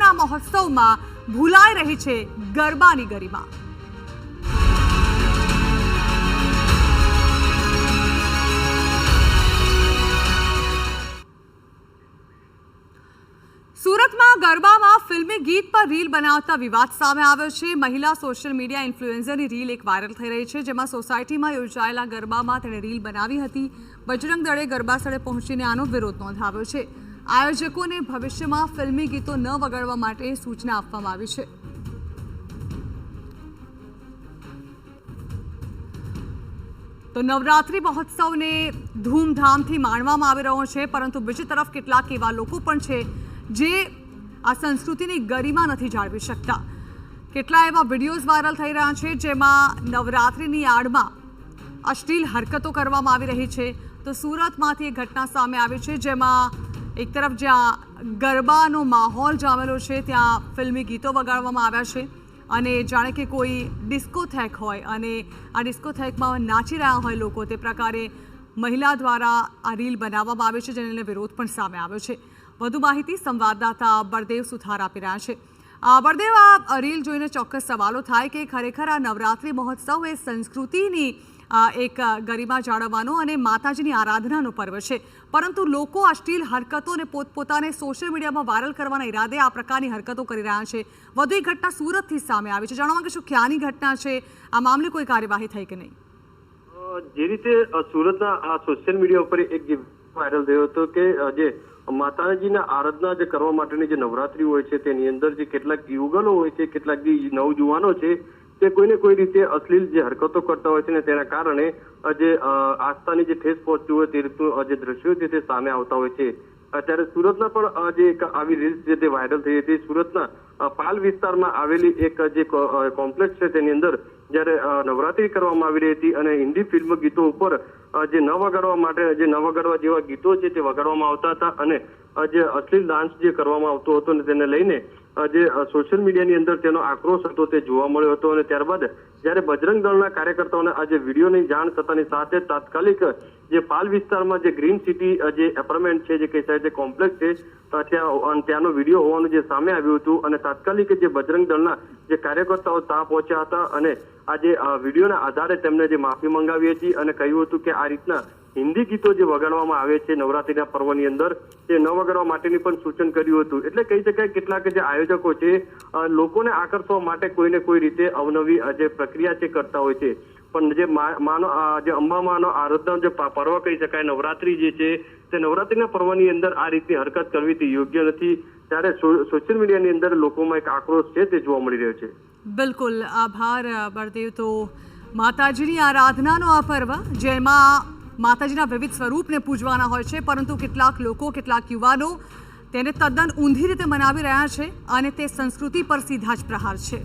નવરાત્રિના મહોત્સવમાં ભૂલાઈ રહી છે ગરબાની ગરિમા। સુરતમાં ગરબામાં ફિલ્મી ગીત પર રીલ બનાવતા વિવાદ સામે આવ્યો છે। મહિલા સોશિયલ મીડિયા ઇન્ફ્લુએન્સરની રીલ એક વાયરલ થઈ રહી છે, જેમાં સોસાયટીમાં યોજાયેલા ગરબામાં તેણે રીલ બનાવી હતી। બજરંગ દળે ગરબા સ્થળે પહોંચીને આનો વિરોધ નોંધાવ્યો છે। આયોજકોને ભવિષ્યમાં ફિલ્મી ગીતો ન વગાડવા માટે સૂચના આપવામાં આવી છે। તો નવરાત્રિ મહોત્સવને ધૂમધામથી માણવામાં આવી રહ્યો છે, પરંતુ બીજી તરફ કેટલાક એવા લોકો પણ છે જે આ સંસ્કૃતિની ગરિમા નથી જાળવી શકતા। કેટલા એવા વિડીયોઝ વાયરલ થઈ રહ્યા છે જેમાં નવરાત્રિની આડમાં અશ્લીલ હરકતો કરવામાં આવી રહી છે। તો સુરતમાંથી એક ઘટના સામે આવી છે, જેમાં એક તરફ જ્યાં ગરબાનો માહોલ જામેલો છે ત્યાં ફિલ્મી ગીતો વગાડવામાં આવ્યા છે અને જાણે કે કોઈ ડિસ્કોથેક હોય અને આ ડિસ્કોથેકમાં નાચી રહ્યા હોય લોકો, તે પ્રકારે મહિલા દ્વારા આ રીલ બનાવવામાં આવી છે, જેને વિરોધ પણ સામે આવ્યો છે। વધુ માહિતી સંવાદદાતા બળદેવ સુથાર આપી રહ્યા છે। બળદેવ, આ રીલ જોઈને ચોક્કસ સવાલો થાય કે ખરેખર આ નવરાત્રિ મહોત્સવ એ સંસ્કૃતિની એક ગરિમા જાળવવાનો અને માતાજીની આરાધનાનો પર્વ છે, પરંતુ લોકો અશ્લીલ હરકતોને પોતપોતાને સોશિયલ મીડિયામાં વાયરલ કરવાના ઈરાદે આ પ્રકારની હરકતો કરી રહ્યા છે। વધુ એક ઘટના સુરતથી સામે આવી છે, જાણવા માંગીશું ક્યાંની ઘટના છે, આ મામલે કોઈ કાર્યવાહી થઈ કે નહીં? જે રીતે સુરતના આ સોશિયલ મીડિયા ઉપર એક વાયરલ થયો હતો કે જે માતાજીના આરાધના જે કરવા માટેની જે નવરાત્રી હોય છે તેની અંદર જે કેટલાક યુગલો હોય છે, કેટલાક જે નવજુવાનો છે તે કોઈને કોઈ રીતે અશ્લીલ જે હરકતો કરતા હોય છે ને તેના કારણે જે આસ્થાની જે ઠેસ પહોંચતી હોય તે રીતનું જે દ્રશ્યો છે તે સામે આવતા હોય છે। ત્યારે સુરતના પણ જે એક આવી રીલ્સ જે તે વાયરલ થઈ હતી, સુરતના પાલ વિસ્તારમાં આવેલી એક જે કોમ્પ્લેક્સ છે તેની અંદર જ્યારે નવરાત્રી કરવામાં આવી રહી હતી અને હિન્દી ફિલ્મ ગીતો ઉપર જે ન વગાડવા માટે જે ન વગાડવા જેવા ગીતો છે તે વગાડવામાં આવતા હતા અને જે અશ્લીલ ડાન્સ જે કરવામાં આવતો હતો ને તેને લઈને જે સોશિયલ મીડિયાની અંદર તેનો આક્રોશ હતો તે જોવા મળ્યો હતો અને ત્યારબાદ જ્યારે બજરંગ દળના કાર્યકર્તાઓને આ જે વિડીયોની જાણ થતાની સાથે તાત્કાલિક જે પાલ વિસ્તારમાં જે ગ્રીન સિટી જે એપાર્ટમેન્ટ છે, જે કહી શકાય જે કોમ્પ્લેક્સ છે, ત્યાંનો વિડીયો હોવાનું જે સામે આવ્યું હતું અને તાત્કાલિક જે બજરંગ દળના જે કાર્યકર્તાઓ ત્યાં પહોંચ્યા હતા અને આ જે વિડીયોના આધારે તેમને જે માફી મંગાવી હતી અને કહ્યું હતું કે આ રીતના હિન્દી ગીતો જે વગાડવામાં આવે છે નવરાત્રીના પર્વની અંદર તે ન વગાડવા માટેની પણ સૂચન કર્યું હતું। એટલે કહી શકાય કેટલાક જે આયોજકો છે લોકોને આકર્ષવા માટે કોઈને કોઈ રીતે અવનવી જે પ્રક્રિયા છે કરતા હોય છે, પણ જે જે અંબામાનો આરાધના જે પર્વ કહી શકાય નવરાત્રી જે છે તે નવરાત્રીના પર્વની અંદર આ રીતની હરકત કરવી તે યોગ્ય નથી। ત્યારે સોશિયલ મીડિયાની અંદર લોકોમાં એક આક્રોશ છે તે જોવા મળી રહ્યો છે। બિલકુલ, આભાર બળદેવ। તો માતાજીની આરાધનાનો આ પર્વ જેમાં માતાજીના વિવિધ સ્વરૂપને પૂજવાના હોય છે, પરંતુ કેટલાક લોકો, કેટલાક યુવાનો તેને તદ્દન ઊંધી રીતે મનાવી રહ્યા છે અને તે સંસ્કૃતિ પર સીધા જ પ્રહાર છે।